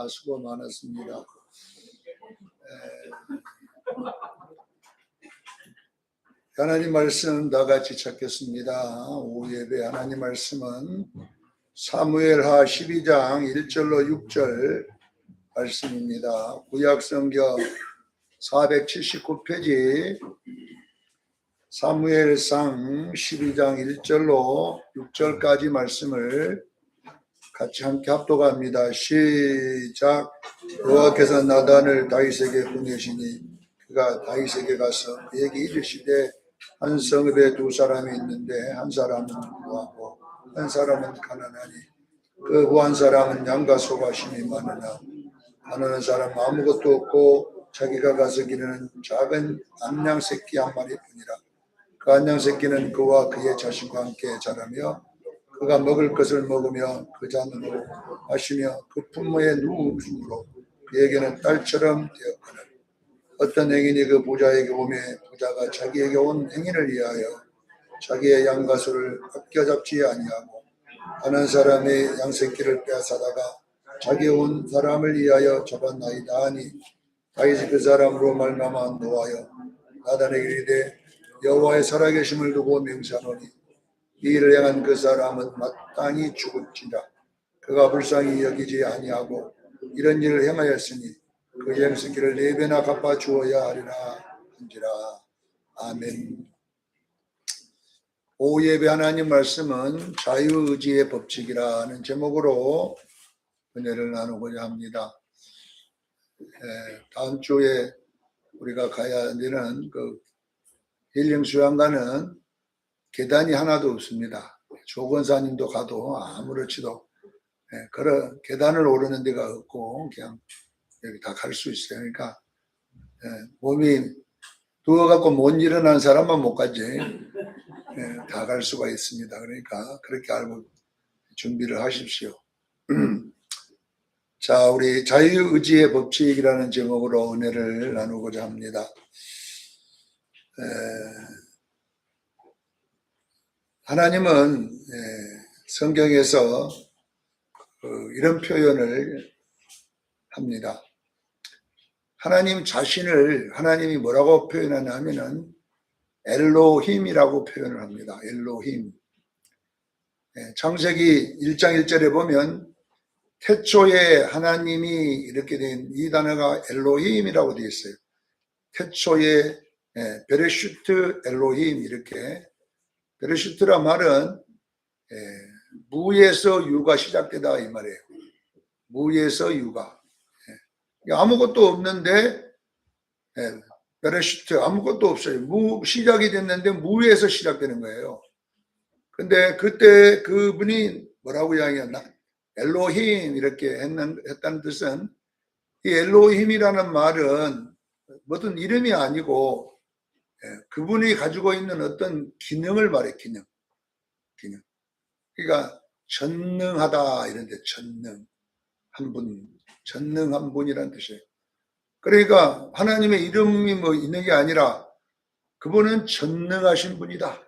수고 많았습니다. 하나님 말씀 다 같이 찾겠습니다. 오후 예배 하나님 말씀은 사무엘하 12장 1절로 6절 말씀입니다. 구약성경 479페이지 사무엘상 12장 1절로 6절까지 말씀을 같이 함께 합독합니다. 시작. 여호와께서 나단을 다윗에게 보내시니 그가 다윗에게 가서 그에게 이르시되 한 성읍에 두 사람이 있는데 한 사람은 부하고 한 사람은 가난하니 그 부한 사람은 양과 소가 심이 많으나 가난한 사람은 아무것도 없고 자기가 가서 기르는 작은 암양 새끼 한 마리뿐이라. 그 암양 새끼는 그와 그의 자식과 함께 자라며 그가 먹을 것을 먹으며 그 잔으로 마시며 그 품모에 누움으로 그에게는 딸처럼 되었거늘. 어떤 행인이 그 부자에게 오매 부자가 자기에게 온 행인을 위하여 자기의 양과 소를 아껴잡지 아니하고 가난한 사람의 양새끼를 빼앗아다가 자기 온 사람을 위하여 잡았나이다 하니 다윗이 그 사람으로 말미암아 노하여 나단에게 이르되 여호와의 살아계심을 두고 맹세하노니 이 일을 행한 그 사람은 마땅히 죽을지라. 그가 불쌍히 여기지 아니하고 이런 일을 행하였으니 그 양새끼를 4배나 갚아 주어야 하리라 한지라. 아멘. 오후 예배 하나님 말씀은 자유의지의 법칙이라는 제목으로 은혜를 나누고자 합니다. 다음 주에 우리가 가야 되는 그 힐링 수양관은 계단이 하나도 없습니다. 조건사님도 가도 아무렇지도 그런 계단을 오르는 데가 없고 그냥 여기 다 갈 수 있어요. 그러니까 몸이 누워갖고 못 일어난 사람만 못 가지 다 갈 수가 있습니다. 그러니까 그렇게 알고 준비를 하십시오. 자, 우리 자유의지의 법칙이라는 제목으로 은혜를 나누고자 합니다. 하나님은 성경에서 이런 표현을 합니다. 하나님 자신을 하나님이 뭐라고 표현하냐면은 엘로힘이라고 표현을 합니다. 엘로힘. 창세기 1장 1절에 보면 태초에 하나님이 이렇게 된 이 단어가 엘로힘이라고 되어 있어요. 태초에 베레슈트 엘로힘 이렇게. 베레슈트란 말은 무에서 유가 시작되다 이 말이에요. 무에서 유가. 아무것도 없는데 베레슈트 아무것도 없어요. 무 시작이 됐는데 무에서 시작되는 거예요. 근데 그때 그분이 뭐라고 이야기했나? 엘로힘 이렇게 했다는 뜻은 이 엘로힘이라는 말은 무슨 이름이 아니고 그분이 가지고 있는 어떤 기능을 말해. 기능. 그러니까 전능하다 이런데 전능 한 분, 전능한 분이라는 뜻이에요. 그러니까 하나님의 이름이 뭐 있는 게 아니라 그분은 전능하신 분이다.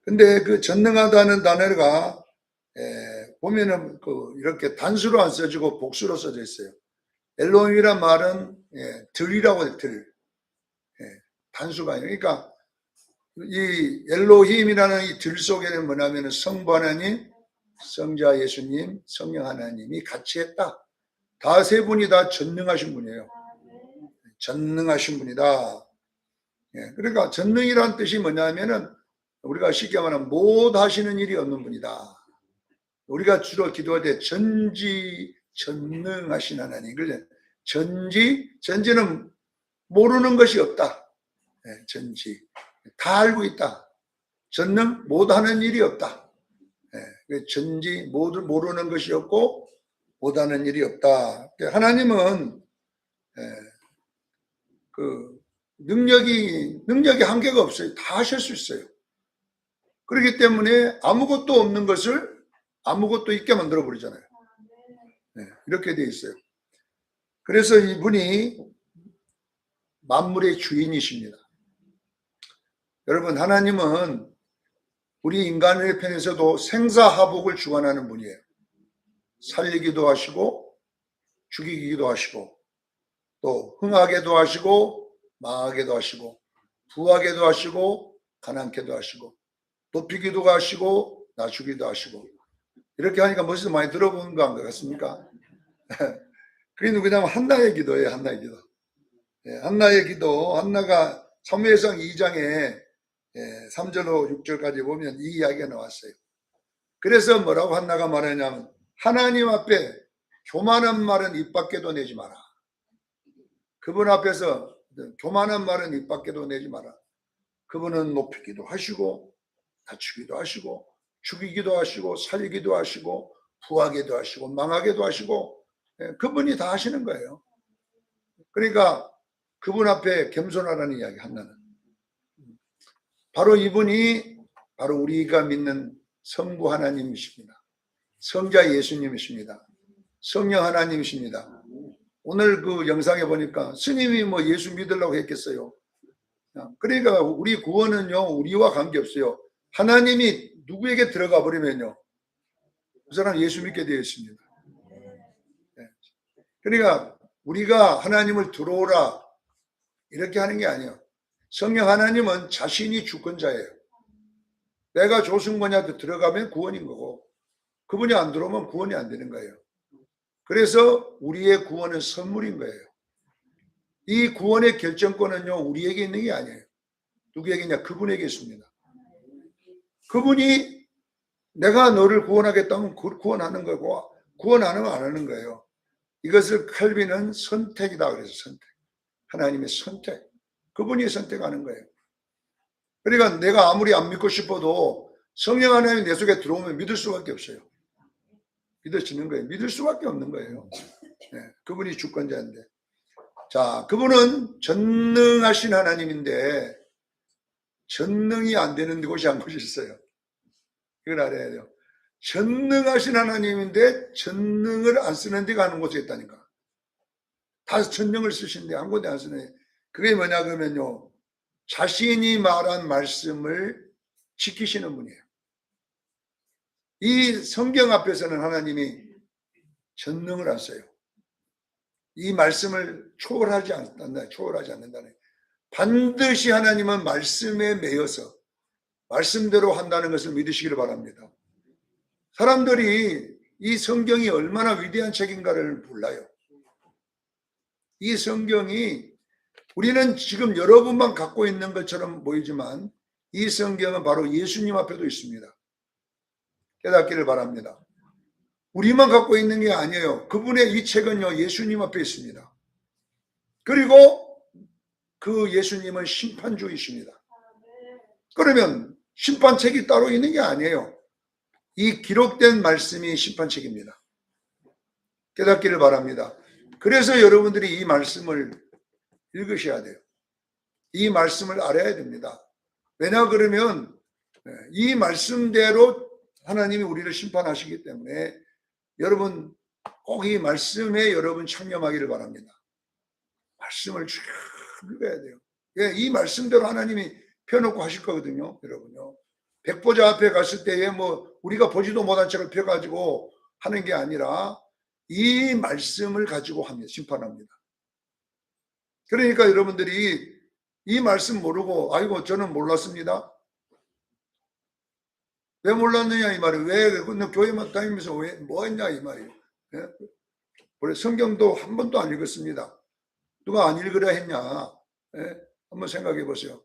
근데 그 전능하다는 단어가 보면은 이렇게 단수로 안 써지고 복수로 써져 있어요. 엘로힘이란 말은 들이라고 해요. 들. 단수가 아니라. 그러니까 이 엘로힘이라는 이 들 속에는 뭐냐면 성부 하나님, 성자 예수님, 성령 하나님이 같이 했다. 다 세 분이 다 전능하신 분이에요. 전능하신 분이다. 그러니까 전능이라는 뜻이 뭐냐면은 우리가 쉽게 말하면 못 하시는 일이 없는 분이다. 우리가 주로 기도할 때 전지 전능하신 하나님. 그래서 전지는 모르는 것이 없다. 전지 다 알고 있다. 전능 못하는 일이 없다. 전지 모르는 것이 없고 못하는 일이 없다. 하나님은 그 능력이 한계가 없어요. 다 하실 수 있어요. 그렇기 때문에 아무것도 없는 것을 아무것도 있게 만들어 버리잖아요. 이렇게 돼 있어요. 그래서 이분이 만물의 주인이십니다. 여러분, 하나님은 우리 인간의 편에서도 생사하복을 주관하는 분이에요. 살리기도 하시고 죽이기도 하시고 또 흥하게도 하시고 망하게도 하시고 부하게도 하시고 가난케도 하시고 높이기도 하시고 낮추기도 하시고 이렇게 하니까 멋있어 많이 들어본 것 같습니까? 그게 누구냐면 한나의 기도예요. 한나의 기도. 한나의 기도. 한나가 사무엘상 2장에 3절로 6절까지 보면 이 이야기가 나왔어요. 그래서 뭐라고 한나가 말하냐면 하나님 앞에 교만한 말은 입 밖에도 내지 마라. 그분 앞에서 교만한 말은 입 밖에도 내지 마라. 그분은 높이기도 하시고 낮추기도 하시고 죽이기도 하시고 살리기도 하시고 부하게도 하시고 망하게도 하시고 그분이 다 하시는 거예요. 그러니까 그분 앞에 겸손하라는 이야기 한나는. 바로 이분이 바로 우리가 믿는 성부 하나님이십니다. 성자 예수님이십니다. 성령 하나님이십니다. 오늘 그 영상에 보니까 스님이 뭐 예수 믿으려고 했겠어요. 그러니까 우리 구원은요 우리와 관계없어요. 하나님이 누구에게 들어가 버리면요 그 사람 예수 믿게 되어 있습니다. 그러니까 우리가 하나님을 들어오라 이렇게 하는 게 아니에요. 성령 하나님은 자신이 주권자예요. 내가 조승건이한테 들어가면 구원인 거고 그분이 안 들어오면 구원이 안 되는 거예요. 그래서 우리의 구원은 선물인 거예요. 이 구원의 결정권은요 우리에게 있는 게 아니에요. 누구에게 있냐? 그분에게 있습니다. 그분이 내가 너를 구원하겠다면 구원하는 거고 구원 안 하면 안 하는 거예요. 이것을 칼빈은 선택이다 그래서 선택. 하나님의 선택. 그분이 선택하는 거예요. 그러니까 내가 아무리 안 믿고 싶어도 성령 하나님이 내 속에 들어오면 믿을 수밖에 없어요. 믿어지는 거예요. 믿을 수밖에 없는 거예요. 그분이 주권자인데. 자, 그분은 전능하신 하나님인데 전능이 안 되는 곳이 한 곳이 있어요. 이걸 알아야 돼요. 전능하신 하나님인데 전능을 안 쓰는 데가 한 곳에 있다니까. 다 전능을 쓰시는데 한 곳에 안 쓰네. 그게 뭐냐 그러면요. 자신이 말한 말씀을 지키시는 분이에요. 이 성경 앞에서는 하나님이 전능을 안 써요. 이 말씀을 초월하지 않는다네. 반드시 하나님은 말씀에 매여서 말씀대로 한다는 것을 믿으시기를 바랍니다. 사람들이 이 성경이 얼마나 위대한 책인가를 몰라요. 이 성경이 우리는 지금 여러분만 갖고 있는 것처럼 보이지만 이 성경은 바로 예수님 앞에도 있습니다. 깨닫기를 바랍니다. 우리만 갖고 있는 게 아니에요. 그분의 이 책은요 예수님 앞에 있습니다. 그리고 그 예수님은 심판주이십니다. 그러면 심판책이 따로 있는 게 아니에요. 이 기록된 말씀이 심판책입니다. 깨닫기를 바랍니다. 그래서 여러분들이 이 말씀을 읽으셔야 돼요. 이 말씀을 알아야 됩니다. 왜냐 그러면 이 말씀대로 하나님이 우리를 심판하시기 때문에 여러분 꼭 이 말씀에 여러분 창념하기를 바랍니다. 말씀을 쭉 읽어야 돼요. 이 말씀대로 하나님이 펴놓고 하실 거거든요. 여러분요. 백보자 앞에 갔을 때에 뭐 우리가 보지도 못한 책을 펴가지고 하는 게 아니라 이 말씀을 가지고 합니다. 심판합니다. 그러니까 여러분들이 이 말씀 모르고 아이고 저는 몰랐습니다. 왜 몰랐느냐 이 말이에요. 왜 교회만 다니면서 왜 뭐 했냐 이 말이에요. 원래 성경도 한 번도 안 읽었습니다. 누가 안 읽으라 했냐. 한번 생각해 보세요.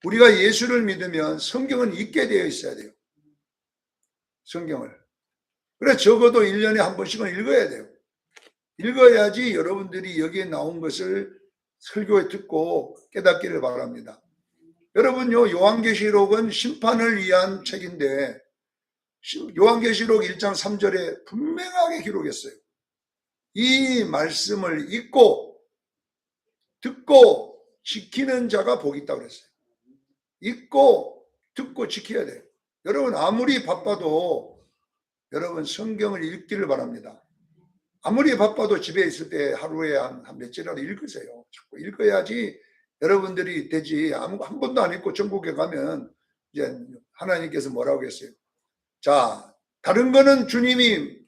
우리가 예수를 믿으면 성경은 읽게 되어 있어야 돼요. 성경을. 그래 적어도 1년에 한 번씩은 읽어야 돼요. 읽어야지 여러분들이 여기에 나온 것을 설교에 듣고 깨닫기를 바랍니다. 여러분요 요한계시록은 심판을 위한 책인데 요한계시록 1장 3절에 분명하게 기록했어요. 이 말씀을 읽고 듣고 지키는 자가 복이 있다고 그랬어요. 읽고 듣고 지켜야 돼요. 여러분 아무리 바빠도 여러분 성경을 읽기를 바랍니다. 아무리 바빠도 집에 있을 때 하루에 한 며칠이라도 읽으세요. 자꾸 읽어야지 여러분들이 되지. 한 번도 안 읽고 전국에 가면 이제 하나님께서 뭐라고 했어요? 자, 다른 거는 주님이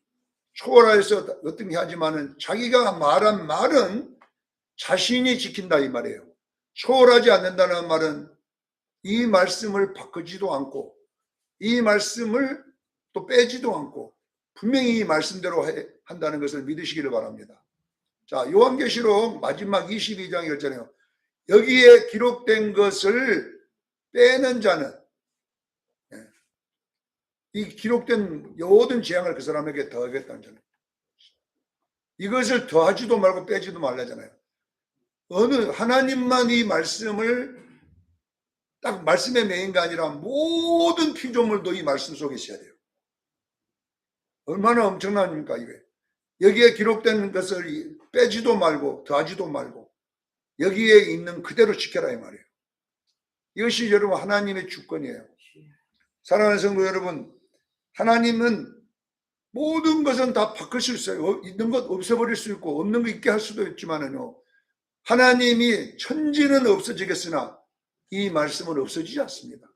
초월해서 어떤 게 하지만은 자기가 말한 말은 자신이 지킨다 이 말이에요. 초월하지 않는다는 말은 이 말씀을 바꾸지도 않고 이 말씀을 또 빼지도 않고 분명히 이 말씀대로 한다는 것을 믿으시기를 바랍니다. 자, 요한계시록 마지막 22장에 그랬잖아요. 여기에 기록된 것을 빼는 자는 이 기록된 모든 재앙을 그 사람에게 더하겠다는 자는 이것을 더하지도 말고 빼지도 말라잖아요. 어느 하나님만 이 말씀을 딱 말씀의 메인가 아니라 모든 피조물도 이 말씀 속에 있어야 돼요. 얼마나 엄청납니까 이게. 여기에 기록된 것을 빼지도 말고 더하지도 말고 여기에 있는 그대로 지켜라 이 말이에요. 이것이 여러분 하나님의 주권이에요. 사랑하는 성도 여러분, 하나님은 모든 것은 다 바꿀 수 있어요. 있는 것 없애버릴 수 있고 없는 거 있게 할 수도 있지만은요. 하나님이 천지는 없어지겠으나 이 말씀은 없어지지 않습니다.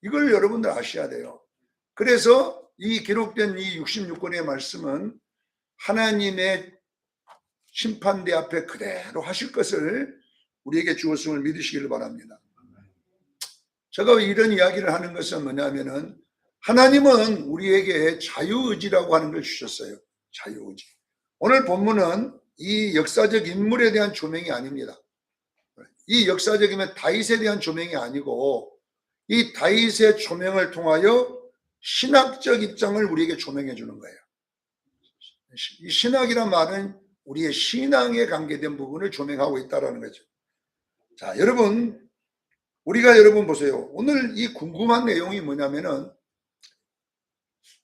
이걸 여러분들 아셔야 돼요. 그래서 이 기록된 이 66권의 말씀은 하나님의 심판대 앞에 그대로 하실 것을 우리에게 주었음을 믿으시기를 바랍니다. 제가 이런 이야기를 하는 것은 뭐냐면은 하나님은 우리에게 자유의지라고 하는 걸 주셨어요. 자유의지. 오늘 본문은 이 역사적 인물에 대한 조명이 아닙니다. 이 역사적이면 다윗에 대한 조명이 아니고 이 다윗의 조명을 통하여 신학적 입장을 우리에게 조명해 주는 거예요. 이 신학이란 말은 우리의 신앙에 관계된 부분을 조명하고 있다는 거죠. 자, 여러분 여러분 보세요. 오늘 이 궁금한 내용이 뭐냐면은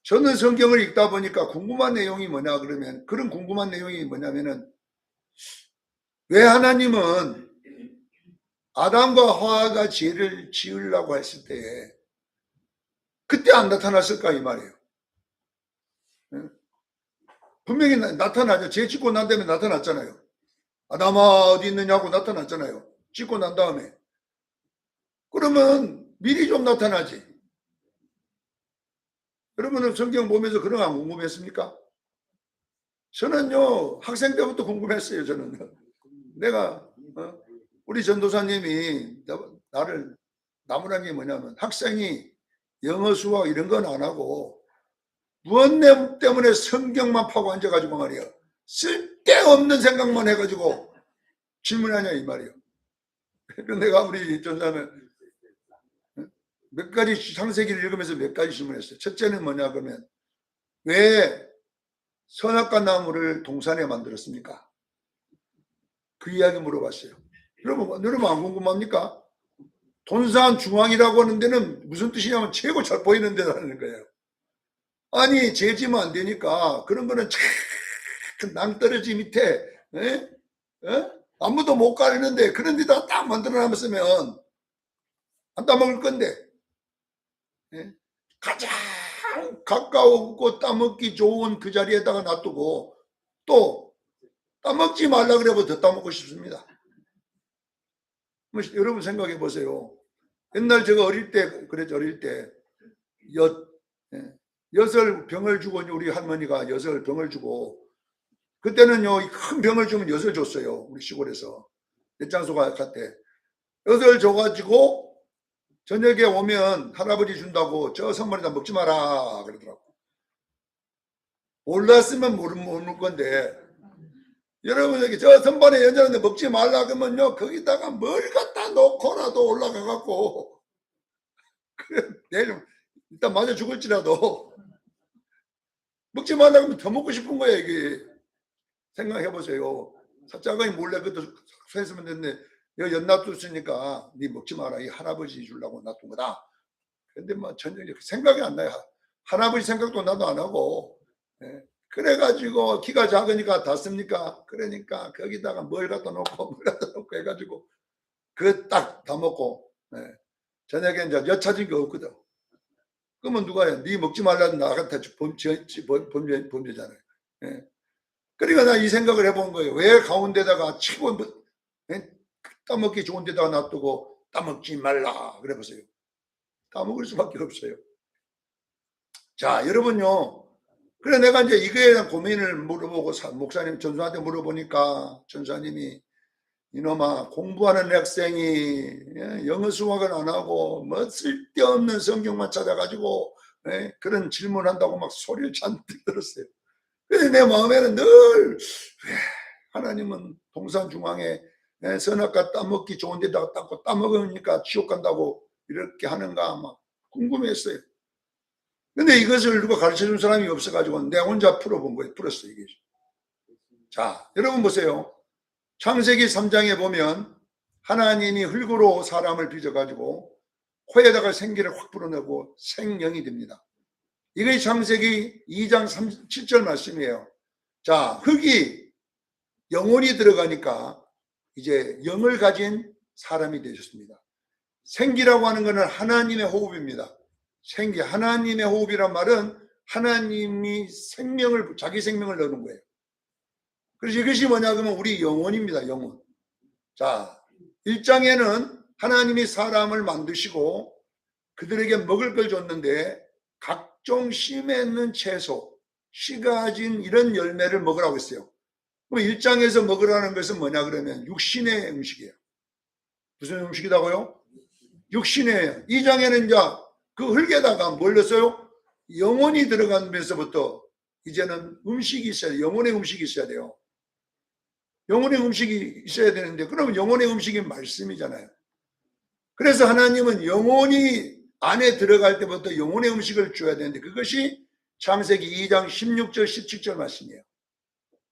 저는 성경을 읽다 보니까 궁금한 내용이 뭐냐 그러면 그런 궁금한 내용이 뭐냐면은 왜 하나님은 아담과 하와가 죄를 지으려고 했을 때 그때 안 나타났을까 이 말이에요. 분명히 나타나죠. 죄 짓고 난 다음에 나타났잖아요. 아담아 어디 있느냐고 나타났잖아요. 짓고 난 다음에. 그러면 미리 좀 나타나지. 여러분은 성경 보면서 그런 거 안 궁금했습니까? 저는요 학생 때부터 궁금했어요. 저는 내가 우리 전도사님이 나를 나무란 게 뭐냐면 학생이 영어 수학 이런 건 안 하고 무엇 때문에 성경만 파고 앉아가지고 말이야 쓸데없는 생각만 해가지고 질문하냐 이 말이에요. 그래서 내가 우리 전도사님 몇 가지 창세기를 읽으면서 몇 가지 질문했어요. 첫째는 뭐냐 그러면 왜 선악과 나무를 동산에 만들었습니까? 그 이야기 물어봤어요. 여러분 안 궁금합니까? 동산 중앙이라고 하는 데는 무슨 뜻이냐면 최고 잘 보이는 데라는 거예요. 아니 죄지면 안 되니까 그런 거는 낭떠러지 밑에 아무도 못 가리는데 그런 데다 딱 만들어놨으면 안 따먹을 건데 가장 가까우고 따먹기 좋은 그 자리에다가 놔두고 또 따먹지 말라 그래도 더 따먹고 싶습니다. 여러분 생각해 보세요. 옛날 제가 어릴 때 그랬죠. 어릴 때 엿을 병을 주고 우리 할머니가 엿을 병을 주고 그때는요 큰 병을 주면 엿을 줬어요. 우리 시골에서 엿장소가 갈 때 엿을 줘가지고 저녁에 오면 할아버지 준다고 저 선물에다 먹지 마라 그러더라고. 몰랐으면 모를 건데 여러분에게 저 선반에 연장하는데 먹지 말라 그러면요 거기다가 뭘 갖다 놓고라도 올라가 갖고 그래 내일 일단 맞아 죽을지라도 먹지 말라 그러면 더 먹고 싶은 거야 이게. 생각해 보세요. 사자가이 몰래 그것도 손했으면 됐는데 여기 연놔뒀으니까 네 먹지 마라 이 할아버지 주려고 놔둔 거다. 근데 뭐 전혀 생각이 안 나요. 할아버지 생각도 나도 안 하고 그래가지고 키가 작으니까 닿습니까? 그러니까 거기다가 뭘 갖다 놓고 뭘 갖다 놓고 해가지고 그 딱 다 먹고 저녁에 이제 엿 찾은 게 없거든. 그러면 누가 해? 네 먹지 말라는 나한테 범죄잖아요. 그러니까 나 이 생각을 해본 거예요. 왜 가운데다가 치고 따먹기 좋은 데다가 놔두고 따먹지 말라 그래 보세요. 따먹을 수밖에 없어요. 자, 여러분요 그래 내가 이제 이거에 대한 고민을 물어보고 목사님 전수한테 물어보니까 전수님이 이놈아 공부하는 학생이 영어 수학을 안 하고 뭐 쓸데없는 성경만 찾아가지고 그런 질문한다고 막 소리를 잔뜩 들었어요. 그래서 내 마음에는 늘 왜 하나님은 동산중앙에 선악과 따먹기 좋은 데다가 따먹으니까 지옥 간다고 이렇게 하는가 막 궁금했어요. 근데 이것을 누가 가르쳐준 사람이 없어가지고 내가 혼자 풀어본 거예요. 풀었어요. 이게. 자, 여러분 보세요. 창세기 3장에 보면 하나님이 흙으로 사람을 빚어가지고 코에다가 생기를 확 불어넣고 생명이 됩니다. 이게 창세기 2장 7절 말씀이에요. 자, 흙이 영혼이 들어가니까 이제 영을 가진 사람이 되셨습니다. 생기라고 하는 것은 하나님의 호흡입니다. 생기, 하나님의 호흡이란 말은 하나님이 생명을, 자기 생명을 넣는 거예요. 그래서 이것이 뭐냐 그러면 우리 영혼입니다. 영혼. 자, 1장에는 하나님이 사람을 만드시고 그들에게 먹을 걸 줬는데 각종 씨 맺는 채소, 씨가 가진 이런 열매를 먹으라고 했어요. 그럼 1장에서 먹으라는 것은 뭐냐 그러면 육신의 음식이에요. 무슨 음식이라고요? 육신의. 2장에는 이제 그 흙에다가 뭘 넣었어요? 영혼이 들어가면서부터 이제는 음식이 있어야 돼요. 영혼의 음식이 있어야 돼요. 영혼의 음식이 있어야 되는데 그러면 영혼의 음식이 말씀이잖아요. 그래서 하나님은 영혼이 안에 들어갈 때부터 영혼의 음식을 줘야 되는데 그것이 창세기 2장 16절 17절 말씀이에요.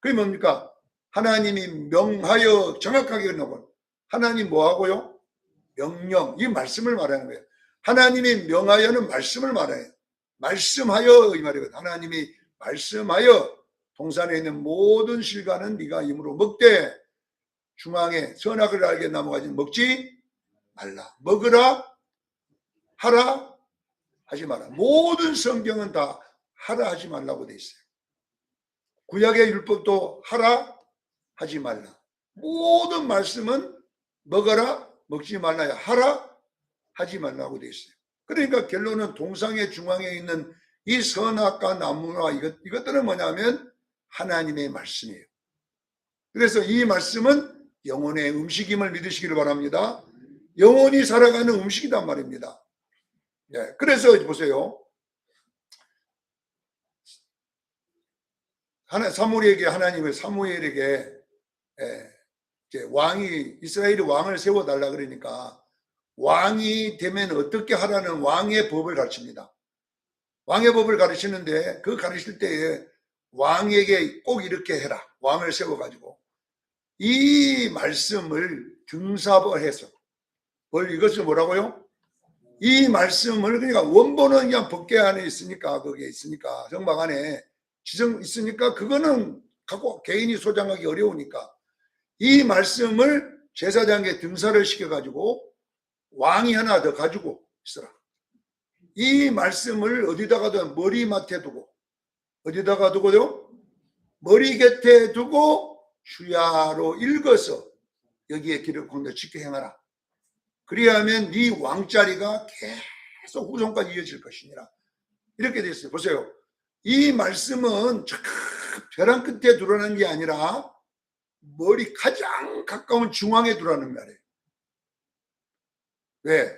그게 뭡니까? 하나님이 명하여 정확하게 넣고 하나님 뭐하고요? 명령. 이 말씀을 말하는 거예요. 하나님이 명하여는 말씀을 말해요. 말씀하여 이 말이거든요. 하나님이 말씀하여 동산에 있는 모든 실과는 네가 임으로 먹되 중앙에 선악을 알게 나무가지 먹지 말라. 먹으라 하라 하지 마라. 모든 성경은 다 하라 하지 말라고 돼 있어요. 구약의 율법도 하라 하지 말라. 모든 말씀은 먹어라 먹지 말라 하라 하지 말라고 돼 있어요. 그러니까 결론은 동상의 중앙에 있는 이 선악과 나무와 이것들은 뭐냐면 하나님의 말씀이에요. 그래서 이 말씀은 영혼의 음식임을 믿으시기를 바랍니다. 영혼이 살아가는 음식이란 말입니다. 예, 그래서 보세요. 사무엘에게 하나님의 사무엘에게 왕이 이스라엘이 왕을 세워달라 그러니까 왕이 되면 어떻게 하라는 왕의 법을 가르칩니다. 왕의 법을 가르치는데 그 가르칠 때에 왕에게 꼭 이렇게 해라. 왕을 세워가지고 이 말씀을 등사해서 이것을 뭐라고요? 이 말씀을 그러니까 원본은 그냥 법궤 안에 있으니까 거기에 있으니까 정막 안에 지정 있으니까 그거는 갖고 개인이 소장하기 어려우니까 이 말씀을 제사장에게 등사를 시켜가지고 왕이 하나 더 가지고 있어라. 이 말씀을 어디다가든 머리맡에 두고 어디다가 두고요? 머리 곁에 두고 주야로 읽어서 여기에 기록한다 지켜 행하라. 그리하면 네 왕자리가 계속 후손까지 이어질 것이니라. 이렇게 되어 있어요. 보세요. 이 말씀은 벼랑 끝에 두라는 게 아니라 머리 가장 가까운 중앙에 두라는 말이에요. 왜?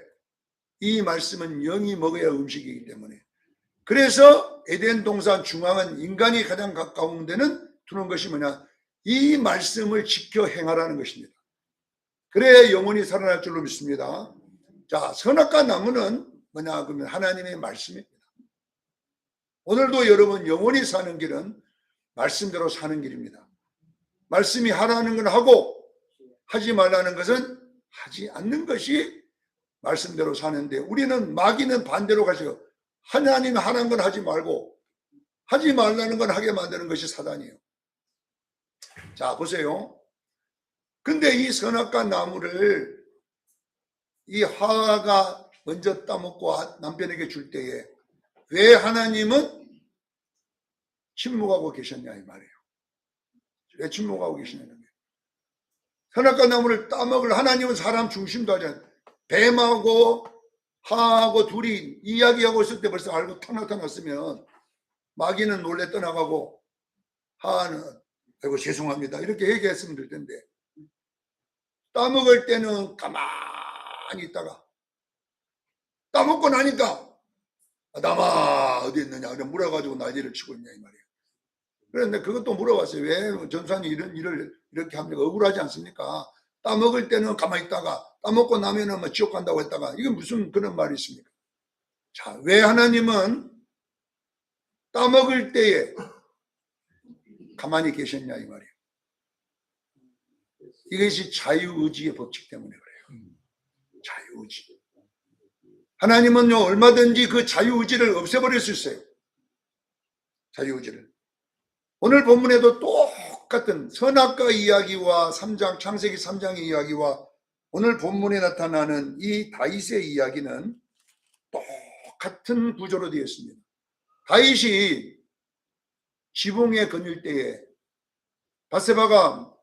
이 말씀은 영이 먹어야 음식이기 때문에. 그래서 에덴 동산 중앙은 인간이 가장 가까운 데는 두는 것이 뭐냐? 이 말씀을 지켜 행하라는 것입니다. 그래야 영혼이 살아날 줄로 믿습니다. 자, 선악과 나무는 뭐냐? 그러면 하나님의 말씀입니다. 오늘도 여러분 영혼이 사는 길은 말씀대로 사는 길입니다. 말씀이 하라는 건 하고 하지 말라는 것은 하지 않는 것이 말씀대로 사는데 우리는 마귀는 반대로 가시고 하나님이 하라는 건 하지 말고 하지 말라는 건 하게 만드는 것이 사단이에요. 자, 보세요. 근데 이 선악과 나무를 이 하와가 먼저 따먹고 남편에게 줄 때에 왜 하나님은 침묵하고 계셨냐 이 말이에요. 왜 침묵하고 계시냐는 거예요. 선악과 나무를 따먹을 하나님은 사람 중심도 하지 않아요. 뱀하고 하하고 둘이 이야기하고 있을 때 벌써 알고 탁 나타났으면 마귀는 놀래 떠나가고 하하는 아이고 죄송합니다 이렇게 얘기했으면 될 텐데, 따먹을 때는 가만히 있다가 따먹고 나니까 남아 어디 있느냐 그래 물어가지고 난리를 치고 있냐 이 말이에요. 그런데 그것도 물어봤어요. 왜 전사님 이런 일을 이렇게 합니까? 억울하지 않습니까? 따먹을 때는 가만히 있다가 따먹고 나면은 뭐 지옥 간다고 했다가 이게 무슨 그런 말이 있습니까? 자, 왜 하나님은 따먹을 때에 가만히 계셨냐 이 말이에요. 이것이 자유의지의 법칙 때문에 그래요. 자유의지. 하나님은요 얼마든지 그 자유의지를 없애버릴 수 있어요. 자유의지를. 오늘 본문에도 똑같은 선악과 이야기와 3장 창세기 3장의 이야기와 오늘 본문에 나타나는 이 다윗의 이야기는 똑같은 구조로 되어 있습니다. 다윗이 지붕에 거닐 때에 밧세바가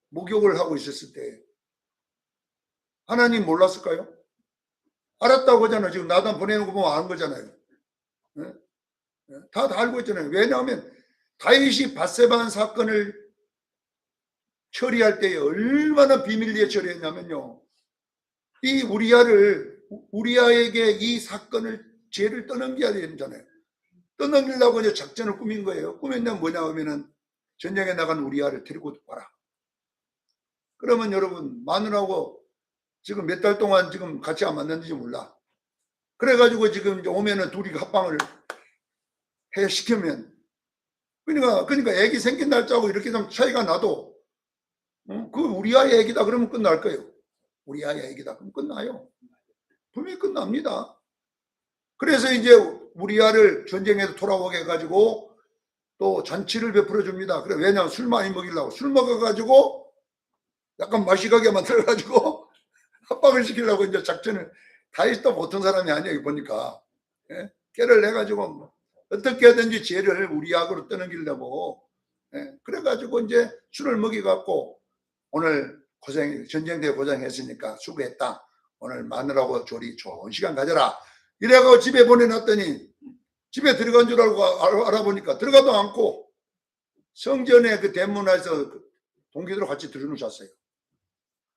목욕을 하고 있었을 때 하나님 몰랐을까요? 알았다고 하잖아요. 지금 나단 보내는 거 보면 아는 거잖아요. 다 알고 있잖아요. 왜냐하면 다윗이 밧세바 사건을 처리할 때에 얼마나 비밀리에 처리했냐면요. 이 우리아에게 이 사건을 죄를 떠넘겨야 되잖아요. 떠넘기려고 이제 작전을 꾸민 거예요. 꾸몄냐면 뭐냐 하면은 전쟁에 나간 우리아를 데리고 와라. 그러면 여러분 마누라하고 지금 몇 달 동안 지금 같이 안 만났는지 몰라. 그래가지고 지금 이제 오면은 둘이 합방을 해 시키면 그러니까 애기 생긴 날짜하고 이렇게 좀 차이가 나도 그 우리아의 애기다 그러면 끝날 거예요. 우리아의 애기다 그럼 끝나요. 분명히 끝납니다. 그래서 이제 우리아를 전쟁에서 돌아오게 해가지고 또 잔치를 베풀어 줍니다. 그래 왜냐하면 술 많이 먹이려고 술 먹어가지고 약간 마시가게 만들어가지고 합방을 시키려고 이제 작전을 다윗도 보통 사람이 아니에요. 보니까 깨를 내가지고 어떻게 하든지 죄를 우리아로 떠넘기려고 그래가지고 이제 술을 먹여갖고 오늘 전쟁대 고생했으니까 수고했다. 오늘 마누라하고 조리 좋은 시간 가져라. 이래가지고 집에 보내놨더니 집에 들어간 줄 알고 알아보니까 들어가도 않고 성전의 그 대문에서 동기들하고 같이 들어누셨어요.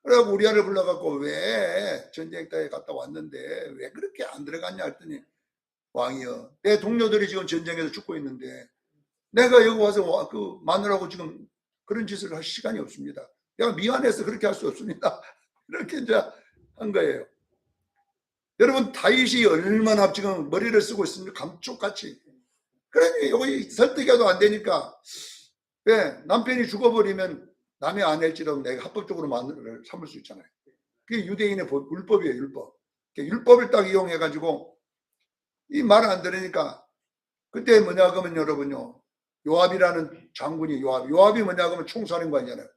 그래갖고 우리아를 불러갖고 왜 전쟁터에 갔다 왔는데 왜 그렇게 안 들어갔냐 했더니 왕이여 내 동료들이 지금 전쟁에서 죽고 있는데 내가 여기 와서 그 마누라하고 지금 그런 짓을 할 시간이 없습니다. 내가 미안해서 그렇게 할 수 없습니다. 이렇게 이제 한 거예요. 여러분 다윗이 얼마나 지금 머리를 쓰고 있습니까? 감쪽같이. 그러니 여기 설득해도 안 되니까 왜 남편이 죽어버리면 남의 아내일지라도 내가 합법적으로 마누라를 삼을 수 있잖아요. 그게 유대인의 율법이에요. 율법. 율법을 딱 이용해가지고 이 말 안 들으니까 그때 뭐냐 그러면 여러분요 요압이라는 장군이 요압이 뭐냐 그러면 총사령관이잖아요.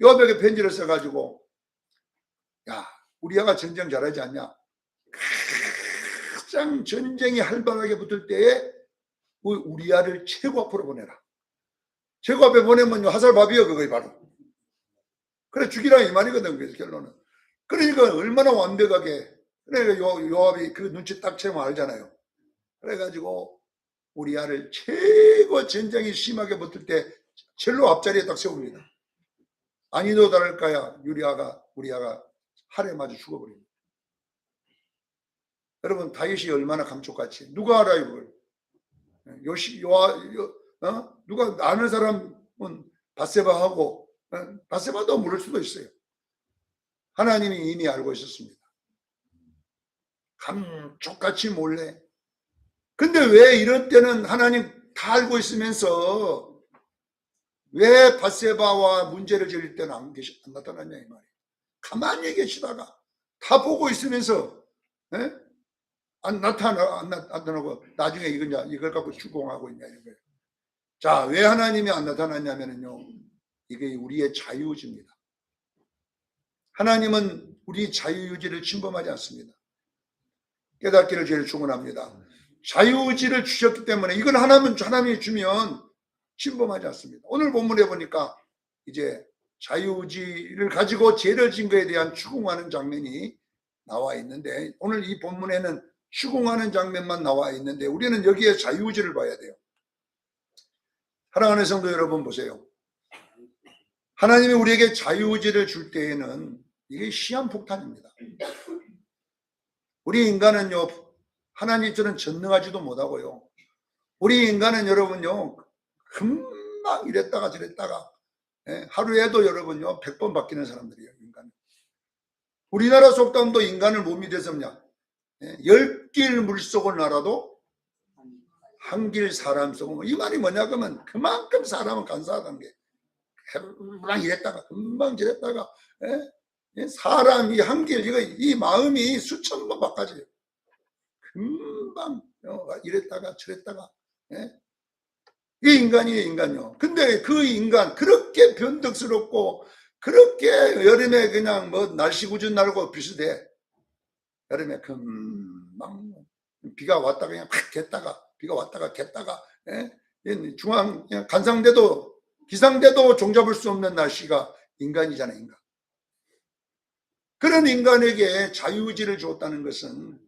요압에게 편지를 써가지고 야 우리아가 전쟁 잘하지 않냐. 가장 전쟁이 활발하게 붙을 때에 우리아를 최고 앞으로 보내라. 최고 앞에 보내면 화살밥이요 그거이 바로. 그래 죽이라 이 말이거든. 그래서 결론은. 그러니까 얼마나 완벽하게. 그러니까 요압이 그 눈치 딱 채면 알잖아요. 그래가지고 우리아를 최고 전쟁이 심하게 붙을 때 첼로 앞자리에 딱 세웁니다. 아니도 다를까야 우리아가 활에 맞아 죽어버립니다. 여러분 다윗이 얼마나 감쪽같이 누가 알아요 그걸? 누가 아는 사람은 밧세바하고 밧세바도 모를 수도 있어요. 하나님이 이미 알고 있었습니다. 감쪽같이 몰래. 근데 왜 이런 때는 하나님 다 알고 있으면서 왜 밧세바와 문제를 지을 때는 안 나타났냐 이 말이에요. 가만히 계시다가 다 보고 있으면서 안 나타나고 나중에 이걸 갖고 추궁하고 있냐 이런 거예요. 자, 왜 하나님이 안 나타났냐면요. 이게 우리의 자유의지입니다. 하나님은 우리 자유의지를 침범하지 않습니다. 깨닫기를 제일 축원합니다. 자유의지를 주셨기 때문에 이건 하나님이 주면 침범하지 않습니다. 오늘 본문에 보니까 이제 자유의지를 가지고 죄를 진 것에 대한 추궁하는 장면이 나와 있는데 오늘 이 본문에는 추궁하는 장면만 나와 있는데 우리는 여기에 자유의지를 봐야 돼요. 사랑하는 성도 여러분 보세요. 하나님이 우리에게 자유의지를 줄 때에는 이게 시한폭탄입니다. 우리 인간은요, 하나님처럼 전능하지도 못하고요. 우리 인간은 여러분요, 금방 이랬다가 저랬다가, 하루에도 여러분요, 100번 바뀌는 사람들이에요, 인간. 우리나라 속담도 인간을 못 믿어서 뭐냐, 10길 물속을 날아도 한 길 사람 속은, 이 말이 뭐냐 그러면 그만큼 사람은 간사하다는 게, 금방 이랬다가 금방 저랬다가, 사람이 한 길, 이 마음이 수천 번 바꿔져요. 금방 이랬다가 저랬다가. 이 인간이에요, 인간요. 근데 그 인간 그렇게 변덕스럽고 그렇게 여름에 그냥 뭐 날씨 궂은 날과 비슷해. 여름에 금방 비가 왔다가 그냥 확 겠다가, 비가 왔다가 겠다가, 중앙 간상대도 기상대도 종잡을 수 없는 날씨가 인간이잖아요, 인간. 그런 인간에게 자유의지를 줬다는 것은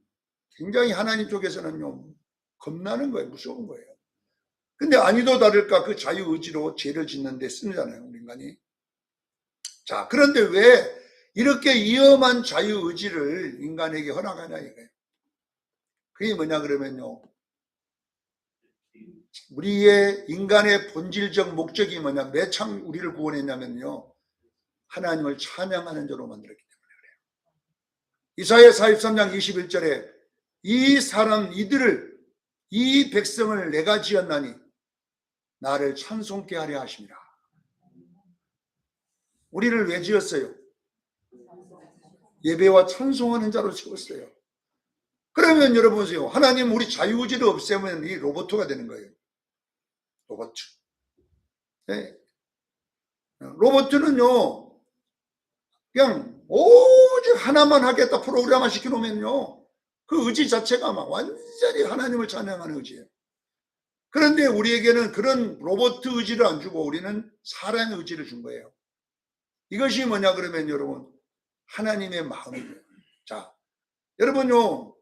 굉장히 하나님 쪽에서는요, 겁나는 거예요, 무서운 거예요. 근데 아니도 다를까 그 자유의지로 죄를 짓는 데 쓰잖아요, 우리 인간이. 자, 그런데 왜 이렇게 위험한 자유의지를 인간에게 허락하냐 이거예요. 그게 뭐냐 그러면요, 우리의 인간의 본질적 목적이 뭐냐, 왜 참 우리를 구원했냐면요, 하나님을 찬양하는 자로 만들었기 때문에 그래요. 이사야 43장 21절에 이 백성을 내가 지었나니 나를 찬송케 하려 하심이라. 우리를 왜 지었어요? 예배와 찬송하는 자로 지었어요. 그러면 여러분 보세요. 하나님 우리 자유의지를 없애면 이 로봇가 되는 거예요. 로봇. 네. 로봇은요, 그냥 오직 하나만 하겠다 프로그램만 시켜놓으면요, 그 의지 자체가 막 완전히 하나님을 찬양하는 의지예요. 그런데 우리에게는 그런 로봇 의지를 안 주고 우리는 사람의 의지를 준 거예요. 이것이 뭐냐 그러면 여러분, 하나님의 마음이에요. 자, 여러분요,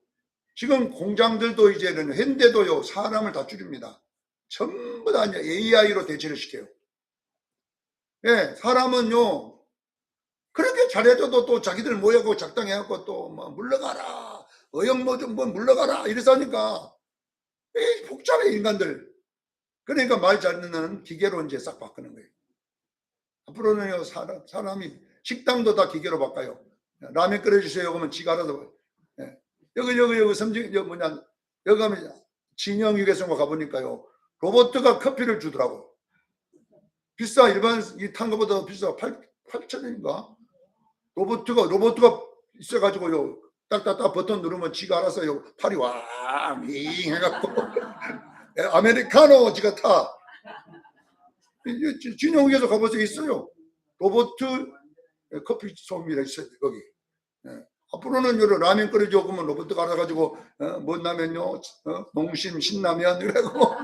지금 공장들도 이제는 현대도요, 사람을 다 줄입니다. 전부 다 이제 AI로 대체를 시켜요. 사람은요, 그렇게 잘해줘도 또 자기들 모여고 작당해갖고 또 뭐 물러가라, 어영모 좀 뭐 물러가라 이래서 하니까 복잡해 인간들. 그러니까 말 잘 듣는 기계로 이제 싹 바꾸는 거예요. 앞으로는요, 사람이 식당도 다 기계로 바꿔요. 라면 끓여주세요 그러면 지가 알아서. 여기 섬진 뭐냐, 여기 가면 진영유계소가 가보니까요, 로봇가 커피를 주더라고. 비싸. 일반 이 탄 거보다 비싸. 8,000원인가? 로봇가 있어가지고요, 딱딱딱 버튼 누르면 지가 알아서요, 팔이 왕 해갖고 아메리카노 지가 타. 진영에서 가보세요. 있어요. 로봇 커피 소음기가 있어요, 거기. 앞으로는 여러 라면 끓여줘 그러면 로봇가 알아가지고 뭔 라면요, 농심 신라면 이라고.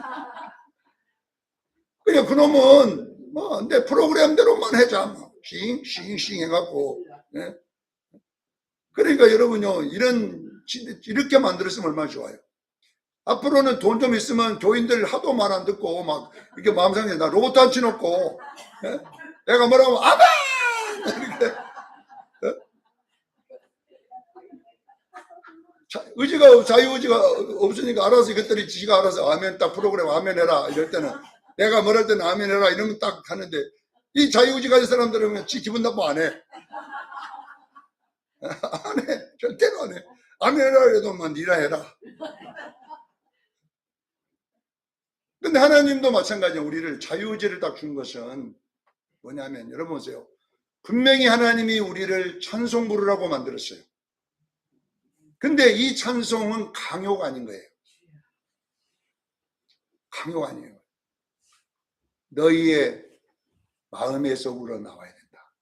그냥 그놈은 뭐 내 프로그램대로만 해자, 싱 해갖고. 그러니까 여러분요, 이렇게 만들었으면 얼마나 좋아요. 앞으로는 돈 좀 있으면 교인들 하도 말 안 듣고 막 이렇게 마음 상해, 나 로봇 안 치놓고, 내가 뭐라고 하면 아멘 이렇게. 자유의지가 없으니까 알아서 이것들이 지가 알아서 아멘, 딱 프로그램 아멘 해라 이럴 때는, 내가 뭐랄 때는 아멘 해라 이런 거 딱 하는데, 이 자유의지 가진 사람들은 지 기분 나빠 안 해. 안 해. 절대로 안 해. 아멘 해라 해도 뭐 니라 해라. 근데 하나님도 마찬가지예요. 우리를 자유의지를 딱 준 것은 뭐냐면, 여러분 보세요. 분명히 하나님이 우리를 찬송 부르라고 만들었어요. 근데 이 찬송은 강요가 아닌 거예요. 강요가 아니에요. 너희의 마음에서 우러나와야 된다.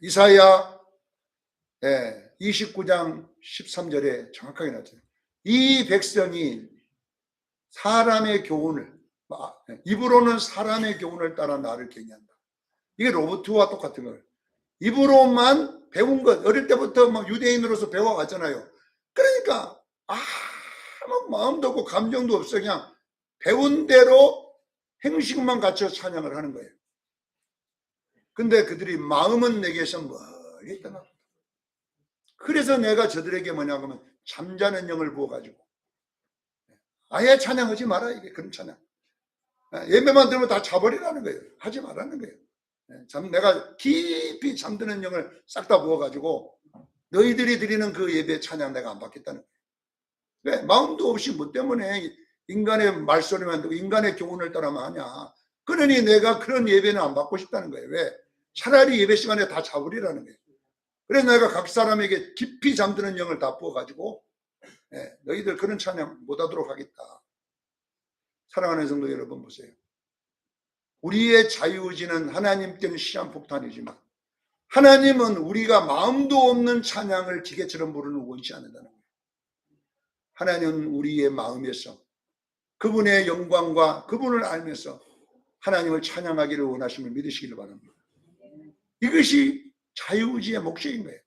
이사야 29장 13절에 정확하게 나왔잖아요. 이 백성이 사람의 교훈을, 입으로는 사람의 교훈을 따라 나를 경외한다. 이게 로봇과 똑같은 거예요. 입으로만 배운 것, 어릴 때부터 막 유대인으로서 배워왔잖아요. 그러니까 아무 마음도 없고 감정도 없어. 그냥 배운 대로 행식만 갖춰 찬양을 하는 거예요. 근데 그들이 마음은 내게서 멀리 떠나. 그래서 내가 저들에게 뭐냐 하면 잠자는 영을 부어가지고 아예 찬양하지 마라, 이게 그런 찬양. 예배만 들으면 다 자버리라는 거예요. 하지 말라는 거예요. 내가 깊이 잠드는 영을 싹 다 부어가지고 너희들이 드리는 그 예배 찬양 내가 안 받겠다는 거예요. 왜? 마음도 없이 뭐 때문에 인간의 말소리만 듣고 인간의 교훈을 따라만 하냐. 그러니 내가 그런 예배는 안 받고 싶다는 거예요. 왜? 차라리 예배 시간에 다 자버리라는 거예요. 그래서 내가 각 사람에게 깊이 잠드는 영을 다 부어가지고 너희들 그런 찬양 못하도록 하겠다. 사랑하는 성도 여러분, 보세요. 우리의 자유의지는 하나님께는 시한폭탄이지만 하나님은 우리가 마음도 없는 찬양을 기계처럼 부르는 원치 않는다는 거예요. 하나님은 우리의 마음에서 그분의 영광과 그분을 알면서 하나님을 찬양하기를 원하심을 믿으시기를 바랍니다. 이것이 자유의지의 목적인 거예요.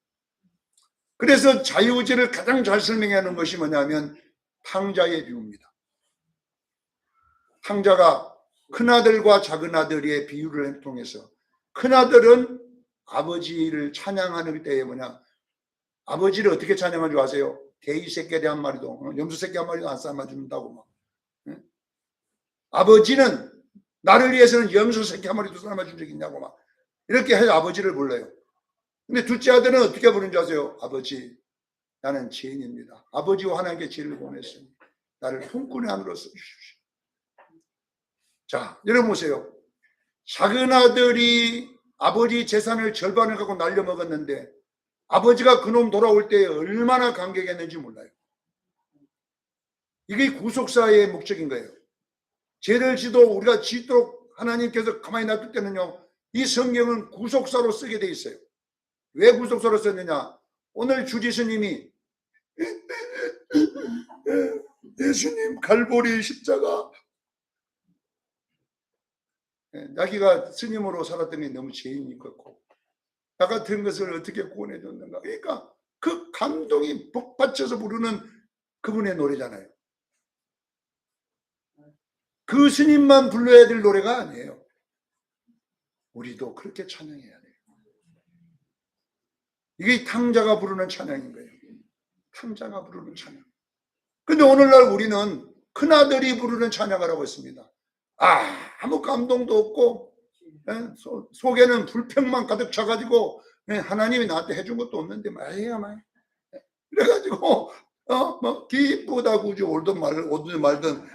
그래서 자유의지를 가장 잘 설명하는 것이 뭐냐면 탕자의 비유입니다. 탕자가 큰아들과 작은아들의 비유를 통해서 큰아들은 아버지를 찬양하는 때에 뭐냐, 아버지를 어떻게 찬양하는 줄 아세요? 개이 새끼리 한 마리도 염소 새끼 한 마리도 안 삶아준다고 막. 아버지는 나를 위해서는 염소 새끼 한 마리도 삶아준 적 있냐고 막 이렇게 해서 아버지를 불러요. 근데 둘째 아들은 어떻게 부르는 줄 아세요? 아버지, 나는 죄인입니다. 아버지와 하나님께 죄를 범했으니 나를 품꾼의 안으로 써주십시오. 자, 여러분 보세요. 작은 아들이 아버지 재산을 절반을 갖고 날려먹었는데 아버지가 그놈 돌아올 때 얼마나 감격했는지 몰라요. 이게 구속사의 목적인 거예요. 죄를 지도 우리가 짓도록 하나님께서 가만히 놔둘 때는요, 이 성경은 구속사로 쓰게 돼 있어요. 왜 구속사로 썼느냐? 오늘 주지스님이 예수님 갈보리 십자가, 자기가 스님으로 살았던 게 너무 죄인이 컸고 나 같은 것을 어떻게 구원해 줬는가. 그러니까 그 감동이 복받쳐서 부르는 그분의 노래잖아요. 그 스님만 불러야 될 노래가 아니에요. 우리도 그렇게 찬양해야 돼요. 이게 탕자가 부르는 찬양인 거예요. 탕자가 부르는 찬양. 근데 오늘날 우리는 큰아들이 부르는 찬양을 하고 있습니다. 아무 감동도 없고 속에는 불평만 가득 차가지고 하나님이 나한테 해준 것도 없는데 말이야. 그래가지고 뭐 기쁘다 구주 오든 말든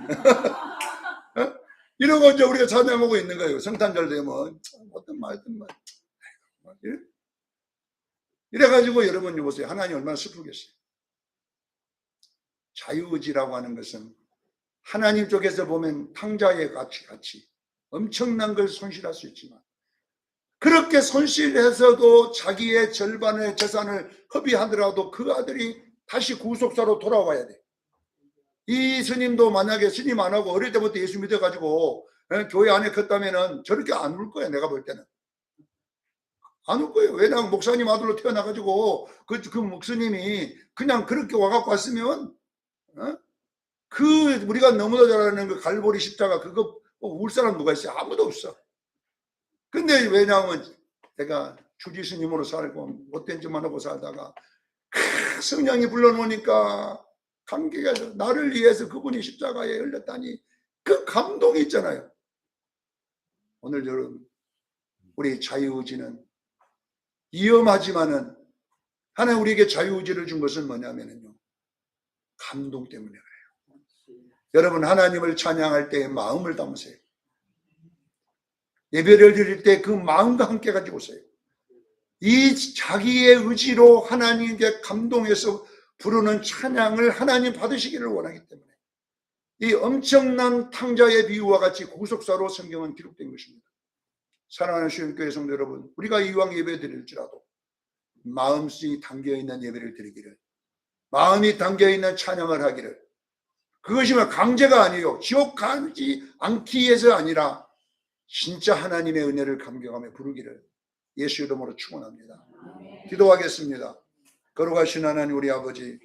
이러고 이제 우리가 찬양하고 있는 거예요. 성탄절 되면 어떤 말든 이래가지고 여러분 보세요. 하나님 얼마나 슬프겠어요. 자유의지라고 하는 것은 하나님 쪽에서 보면 탕자의 같이 엄청난 걸 손실할 수 있지만 그렇게 손실해서도 자기의 절반의 재산을 허비하더라도 그 아들이 다시 구속사로 돌아와야 돼. 이 스님도 만약에 스님 안 하고 어릴 때부터 예수 믿어가지고 교회 안에 컸다면은 저렇게 안 울 거예요. 내가 볼 때는 안 울 거예요. 왜냐하면 목사님 아들로 태어나가지고 그 목사님이 그냥 그렇게 와갖고 왔으면 그 우리가 너무나 잘 아는 그 갈보리 십자가 그거 울 사람 누가 있어요? 아무도 없어. 근데 왜냐하면 내가 주지 스님으로 살고 못된 짓만 하고 살다가 성령이 불러놓으니까 감격해서 나를 위해서 그분이 십자가에 흘렸다니 그 감동이 있잖아요. 오늘 여러분 우리 자유의지는 위험하지만은 하나님 우리에게 자유의지를 준 것은 뭐냐면요, 감동 때문에 그래요. 여러분 하나님을 찬양할 때 마음을 담으세요. 예배를 드릴 때 그 마음과 함께 가지고 오세요. 이 자기의 의지로 하나님께 감동해서 부르는 찬양을 하나님 받으시기를 원하기 때문에 이 엄청난 탕자의 비유와 같이 구속사로 성경은 기록된 것입니다. 사랑하는 시온교회 성도 여러분, 우리가 이왕 예배 드릴지라도 마음이 담겨있는 예배를 드리기를, 마음이 담겨있는 찬양을 하기를, 그것이 강제가 아니에요. 지옥 가지 않기 위해서 아니라 진짜 하나님의 은혜를 감격하며 부르기를 예수 이름으로 축원합니다. 기도하겠습니다. 거룩하신 하나님 우리 아버지,